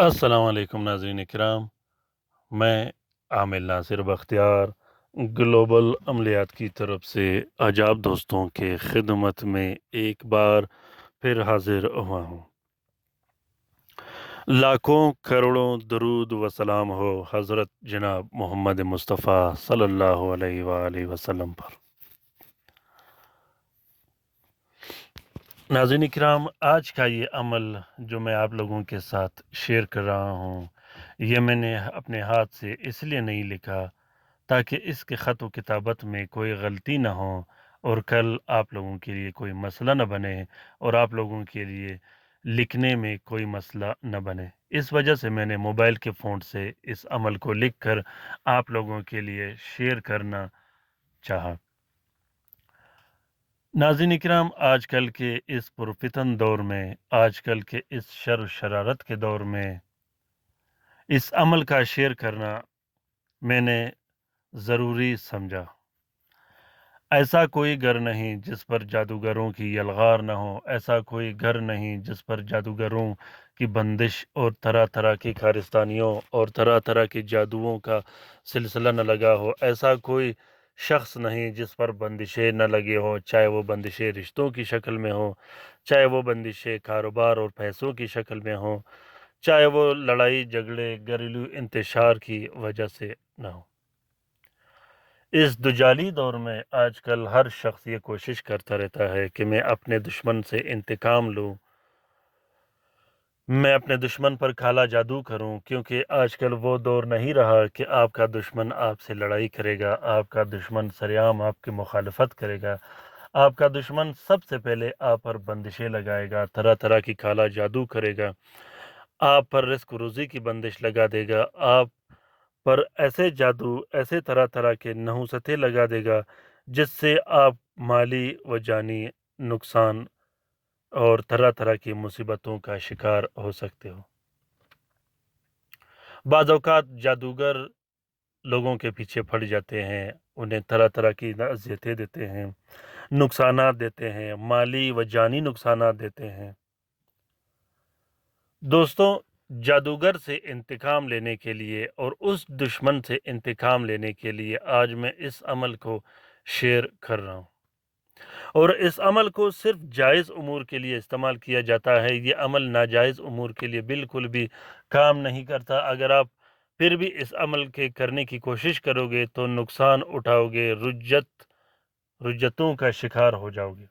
अस्सलाम वालेकुम नाज़रीन किराम। मैं आमिर नासिर बख्तियार ग्लोबल अमलियात की तरफ से आजाब दोस्तों के खिदमत में एक बार फिर हाजिर हुआ हूँ। लाखों करोड़ों दरूद व सलाम हो हज़रत जनाब मोहम्मद मुस्तफ़ा सल्लल्लाहु अलैहि वसल्लम पर। नाज़रीन किराम, आज का ये अमल जो मैं आप लोगों के साथ शेयर कर रहा हूँ, ये मैंने अपने हाथ से इसलिए नहीं लिखा ताकि इसके ख़त व किताबत में कोई गलती ना हो और कल आप लोगों के लिए कोई मसला न बने और आप लोगों के लिए लिखने में कोई मसला न बने। इस वजह से मैंने मोबाइल के फ़ोन से इस अमल को लिख कर आप लोगों के लिए शेयर करना चाहा। नाज़रीन इकराम, आजकल के इस पुरफितन दौर में, आजकल के इस शर शरारत के दौर में इस अमल का शेयर करना मैंने ज़रूरी समझा। ऐसा कोई घर नहीं जिस पर जादूगरों की यलगार न हो, ऐसा कोई घर नहीं जिस पर जादूगरों की बंदिश और तरह तरह की कारस्तानियों और तरह तरह के जादुओं का सिलसिला न लगा हो, ऐसा कोई शख्स नहीं जिस पर बंदिशें न लगी हो, चाहे वो बंदिशें रिश्तों की शक्ल में हो, चाहे वो बंदिशें कारोबार और पैसों की शक्ल में हो, चाहे वो लड़ाई झगड़े घरेलू इंतशार की वजह से न हो। इस दुजाली दौर में आजकल हर शख्स ये कोशिश करता रहता है कि मैं अपने दुश्मन से इंतकाम लूं, मैं अपने दुश्मन पर काला जादू करूं, क्योंकि आजकल वो दौर नहीं रहा कि आपका दुश्मन आपसे लड़ाई करेगा, आपका दुश्मन सरेआम आपकी मुखालफत करेगा। आपका दुश्मन सबसे पहले आप पर बंदिशें लगाएगा, तरह तरह की काला जादू करेगा, आप पर रिस्क रोज़ी की बंदिश लगा देगा, आप पर ऐसे जादू, ऐसे तरह-तरह के नहुसतें लगा देगा, जिससे आप माली व जानी नुकसान और तरह-तरह की मुसीबतों का शिकार हो सकते हो। बाज़ औक़ात जादूगर लोगों के पीछे पड़ जाते हैं, उन्हें तरह-तरह की अज़ियतें देते हैं, नुकसानात देते हैं, माली व जानी नुकसानात देते हैं। दोस्तों, जादूगर से इंतकाम लेने के लिए और उस दुश्मन से इंतकाम लेने के लिए आज मैं इस अमल को शेयर कर रहा हूँ, और इस अमल को सिर्फ जायज़ उमूर के लिए इस्तेमाल किया जाता है। ये अमल नाजायज़ उमूर के लिए बिल्कुल भी काम नहीं करता। अगर आप फिर भी इस अमल के करने की कोशिश करोगे तो नुकसान उठाओगे, रुज्जतों का शिकार हो जाओगे,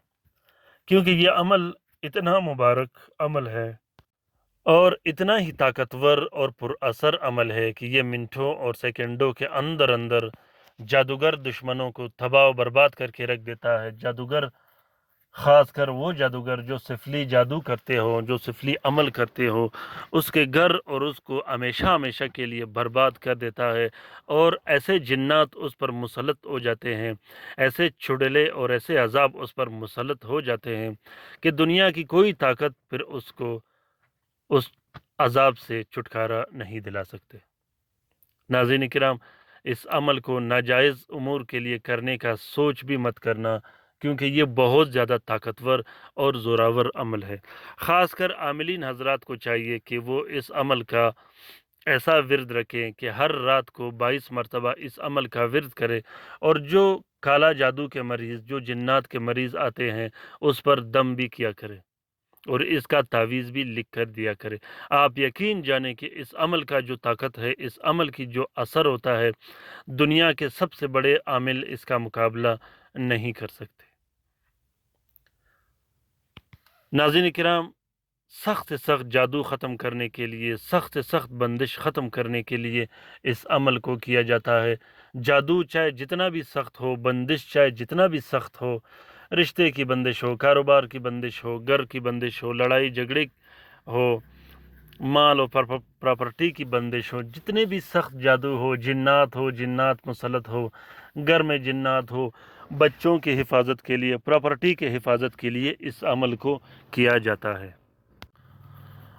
क्योंकि ये अमल इतना मुबारक अमल है और इतना ही ताकतवर और पुरअसर अमल है कि ये मिनटों और सेकंडों के अंदर अंदर जादूगर दुश्मनों को तबाह व बर्बाद करके रख देता है। जादूगर, ख़ासकर वो जादूगर जो सिफली जादू करते हो, जो सिफली अमल करते हो, उसके घर और उसको हमेशा हमेशा के लिए बर्बाद कर देता है, और ऐसे जिन्नात उस पर मुसल्लत हो जाते हैं, ऐसे चुड़ैलें और ऐसे अज़ाब उस पर मुसल्लत हो जाते हैं कि दुनिया की कोई ताकत फिर उसको उस अज़ाब से छुटकारा नहीं दिला सकते। नाज़रीन किराम, इस अमल को नाजायज़ उमूर के लिए करने का सोच भी मत करना, क्योंकि ये बहुत ज़्यादा ताकतवर और ज़ोरावर अमल है। ख़ासकर आमिलीन हज़रात को चाहिए कि वो इस अमल का ऐसा विर्द रखें कि हर रात को 22 मरतबा इस अमल का विर्द करें, और जो काला जादू के मरीज़, जो जिन्नात के मरीज़ आते हैं, उस पर दम भी किया करें और इसका तावीज़ भी लिख कर दिया करें। आप यकीन जानें कि इस अमल का जो ताकत है, इस अमल की जो असर होता है, दुनिया के सबसे बड़े आमिल इसका मुकाबला नहीं कर सकते। नाज़रीन किराम, सख्त से सख्त जादू ख़त्म करने के लिए, सख्त से सख्त बंदिश ख़त्म करने के लिए इस अमल को किया जाता है। जादू चाहे जितना भी सख्त हो, बंदिश चाहे जितना भी सख्त हो, रिश्ते की बंदिश हो, कारोबार की बंदिश हो, घर की बंदिश हो, लड़ाई झगड़े हो, माल और प्रॉपर्टी की बंदिश हो, जितने भी सख्त जादू हो, जिन्नात मुसल्लत हो, घर में जिन्नात हो, बच्चों की हिफाजत के लिए, प्रॉपर्टी के हिफाजत के लिए इस अमल को किया जाता है।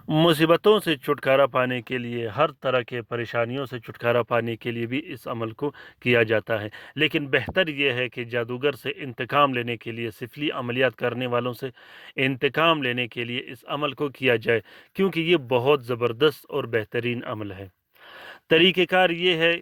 मुसीबतों से छुटकारा पाने के लिए, हर तरह के परेशानियों से छुटकारा पाने के लिए भी इस अमल को किया जाता है। लेकिन बेहतर ये है कि जादूगर से इंतकाम लेने के लिए, सिफली अमलियात करने वालों से इंतकाम लेने के लिए इस अमल को किया जाए, क्योंकि ये बहुत ज़बरदस्त और बेहतरीन अमल है। तरीक़ेकार ये है,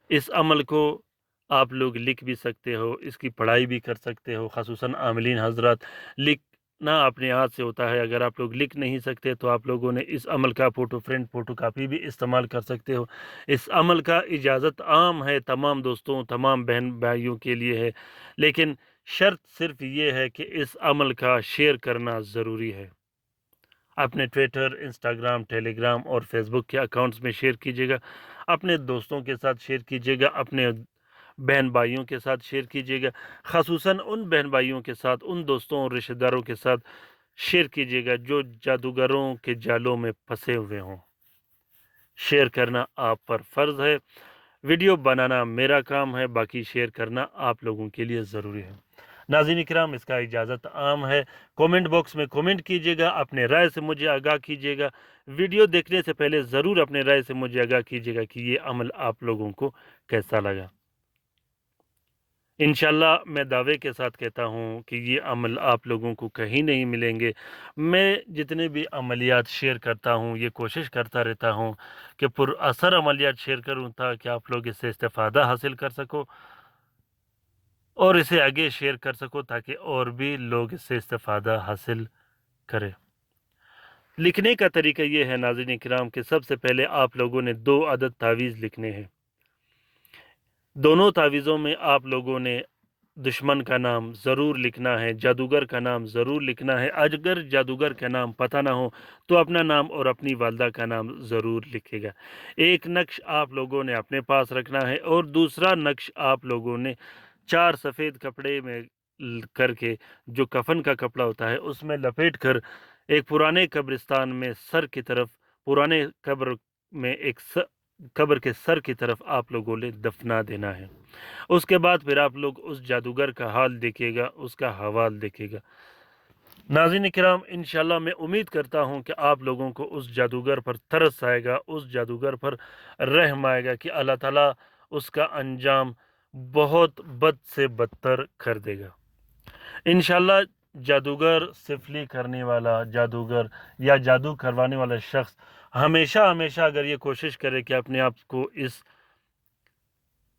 इस अमल को आप लोग लिख भी सकते हो, इसकी पढ़ाई भी कर सकते हो, ख़ासुसन आमिलीन हज़रात। लिखना अपने हाथ से होता है, अगर आप लोग लिख नहीं सकते तो आप लोगों ने इस अमल का फ़ोटो कापी भी इस्तेमाल कर सकते हो। इस अमल का इजाज़त आम है, तमाम दोस्तों, तमाम बहन भाइयों के लिए है, लेकिन शर्त सिर्फ़ ये है कि इस अमल का शेयर करना ज़रूरी है। अपने ट्विटर, इंस्टाग्राम, टेलीग्राम और फेसबुक के अकाउंट्स में शेयर कीजिएगा, अपने दोस्तों के साथ शेयर कीजिएगा, अपने बहन भाइयों के साथ शेयर कीजिएगा, ख़ासुसन उन बहन भाइयों के साथ, उन दोस्तों और रिश्तेदारों के साथ शेयर कीजिएगा जो जादूगरों के जालों में फंसे हुए हों। शेयर करना आप पर फ़र्ज़ है, वीडियो बनाना मेरा काम है, बाकी शेयर करना आप लोगों के लिए ज़रूरी है। नाज़रीन इकराम, इसका इजाज़त आम है। कमेंट बॉक्स में कमेंट कीजिएगा, अपने राय से मुझे आगाह कीजिएगा। वीडियो देखने से पहले ज़रूर अपने राय से मुझे आगाह कीजिएगा कि ये अमल आप लोगों को कैसा लगा। इंशाल्लाह मैं दावे के साथ कहता हूँ कि ये अमल आप लोगों को कहीं नहीं मिलेंगे। मैं जितने भी अमलियात शेयर करता हूँ, ये कोशिश करता रहता हूँ कि पुरअसर अमलियात शेयर करूँ, ताकि आप लोग इससे इस्तिफ़ादा हासिल कर सको और इसे आगे शेयर कर सको, ताकि और भी लोग इससे इस्तिफ़ादा हासिल करें। लिखने का तरीका ये है नाज़रीन इकराम, कि सबसे पहले आप लोगों ने 2 अदद तावीज़ लिखने हैं। दोनों तावीज़ों में आप लोगों ने दुश्मन का नाम ज़रूर लिखना है, जादूगर का नाम ज़रूर लिखना है। अगर जादूगर का नाम पता ना हो तो अपना नाम और अपनी वालदा का नाम ज़रूर लिखेगा। एक नक्श आप लोगों ने अपने पास रखना है और दूसरा नक्श आप लोगों ने 4 सफ़ेद कपड़े में करके, जो कफन का कपड़ा होता है, उसमें लपेट कर एक पुराने कब्रिस्तान में सर की तरफ, पुराने कब्र में एक कब्र के सर की तरफ आप लोगों ने दफना देना है। उसके बाद फिर आप लोग उस जादूगर का हाल देखिएगा, उसका हवाल देखिएगा। नाज़रीन किराम, इंशाल्लाह मैं उम्मीद करता हूँ कि आप लोगों को उस जादूगर पर तरस आएगा, उस जादूगर पर रहम आएगा कि अल्लाह ताला उसका अंजाम बहुत बद से बदतर कर देगा। इंशाल्लाह जादूगर, सिफली करने वाला जादूगर या जादू करवाने वाला शख्स हमेशा हमेशा अगर ये कोशिश करे कि अपने आप को इस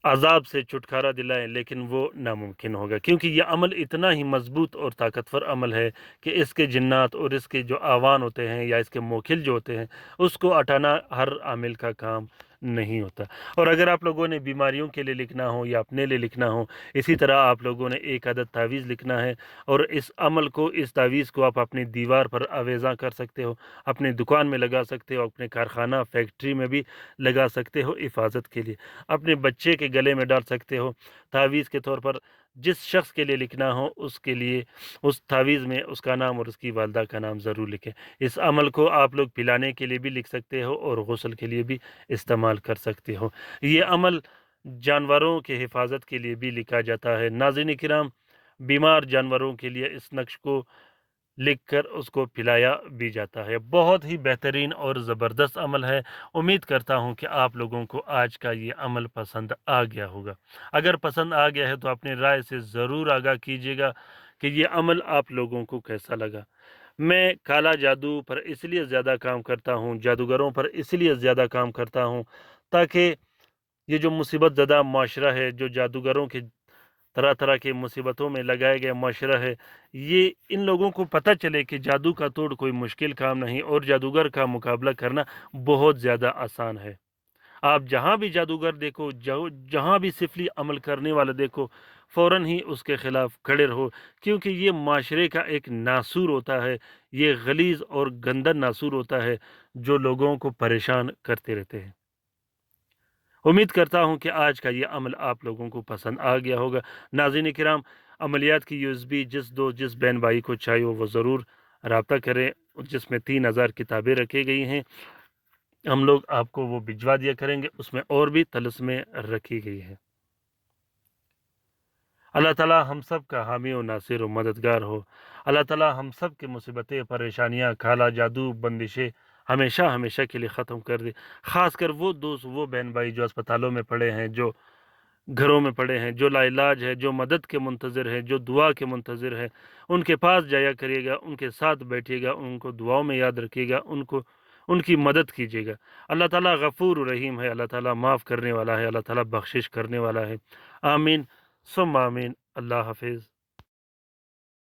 अज़ाब से छुटकारा दिलाएं, लेकिन वो नामुमकिन होगा, क्योंकि ये अमल इतना ही मज़बूत और ताकतवर अमल है कि इसके जिन्नात और इसके जो आवान होते हैं या इसके मोखिल जो होते हैं, उसको हटाना हर आमिल का काम नहीं होता। और अगर आप लोगों ने बीमारियों के लिए लिखना हो या अपने लिए लिखना हो, इसी तरह आप लोगों ने एक अदद तावीज़ लिखना है और इस अमल को, इस तावीज़ को आप अपनी दीवार पर आवेज़ा कर सकते हो, अपनी दुकान में लगा सकते हो, अपने कारखाना, फैक्ट्री में भी लगा सकते हो हिफाजत के लिए, अपने बच्चे के गले में डाल सकते हो तावीज़ के तौर पर। जिस शख्स के लिए लिखना हो उसके लिए उस तावीज़ में उसका नाम और उसकी वालदा का नाम ज़रूर लिखें। इस अमल को आप लोग पिलाने के लिए भी लिख सकते हो और गुस्ल के लिए भी इस्तेमाल कर सकते हो। ये अमल जानवरों के हिफाजत के लिए भी लिखा जाता है। नाज़रीन किराम, बीमार जानवरों के लिए इस नक्श को लिखकर उसको पिलाया भी जाता है। बहुत ही बेहतरीन और ज़बरदस्त अमल है। उम्मीद करता हूँ कि आप लोगों को आज का ये अमल पसंद आ गया होगा। अगर पसंद आ गया है तो अपनी राय से ज़रूर आगाह कीजिएगा कि ये अमल आप लोगों को कैसा लगा। मैं काला जादू पर इसलिए ज़्यादा काम करता हूँ, जादूगरों पर इसलिए ज़्यादा काम करता हूँ, ताकि ये जो मुसीबत ज़दा माशरा है, जो जादूगरों के तरह तरह की मुसीबतों में लगाया गया माशरा है, ये इन लोगों को पता चले कि जादू का तोड़ कोई मुश्किल काम नहीं और जादूगर का मुकाबला करना बहुत ज़्यादा आसान है। आप जहाँ भी जादूगर देखो, जहाँ भी सिफली अमल करने वाला देखो, फ़ौरन ही उसके ख़िलाफ़ खड़े रहो, क्योंकि ये माशरे का एक नासूर होता है, ये गलीज़ और गंदा नासूर होता है जो लोगों को परेशान करते रहते हैं। उम्मीद करता हूँ कि आज का ये अमल आप लोगों को पसंद आ गया होगा। नाज़रीन किराम, अमलियात की यूएसबी जिस बहन भाई को चाहिए वो ज़रूर रब्ता करें, जिसमें 3000 किताबें रखी गई हैं। हम लोग आपको वो भिजवा दिया करेंगे, उसमें और भी तलस्में रखी गई हैं। اللہ تعالیٰ ہم سب کا حامی و ناصر و مددگار ہو۔ اللہ تعالیٰ ہم سب کے مصیبتیں، پریشانیاں، کالا جادو، بندشیں ہمیشہ ہمیشہ کے لیے ختم کر دے۔ خاص کر وہ دوست، وہ بہن بھائی جو اسپتالوں میں پڑے ہیں، جو گھروں میں پڑے ہیں، جو لا علاج ہے، جو مدد کے منتظر ہے، جو دعا کے منتظر ہے، ان کے پاس جایا کریے گا، ان کے ساتھ بیٹھیے گا، ان کو دعاؤں میں یاد رکھیے گا، ان کی مدد کیجیے گا۔ اللہ تعالیٰ غفور رحیم ہے، اللہ تعالیٰ معاف کرنے والا ہے، اللہ تعالیٰ بخشش کرنے والا ہے۔ آمین ثم آمین۔ اللہ حافظ۔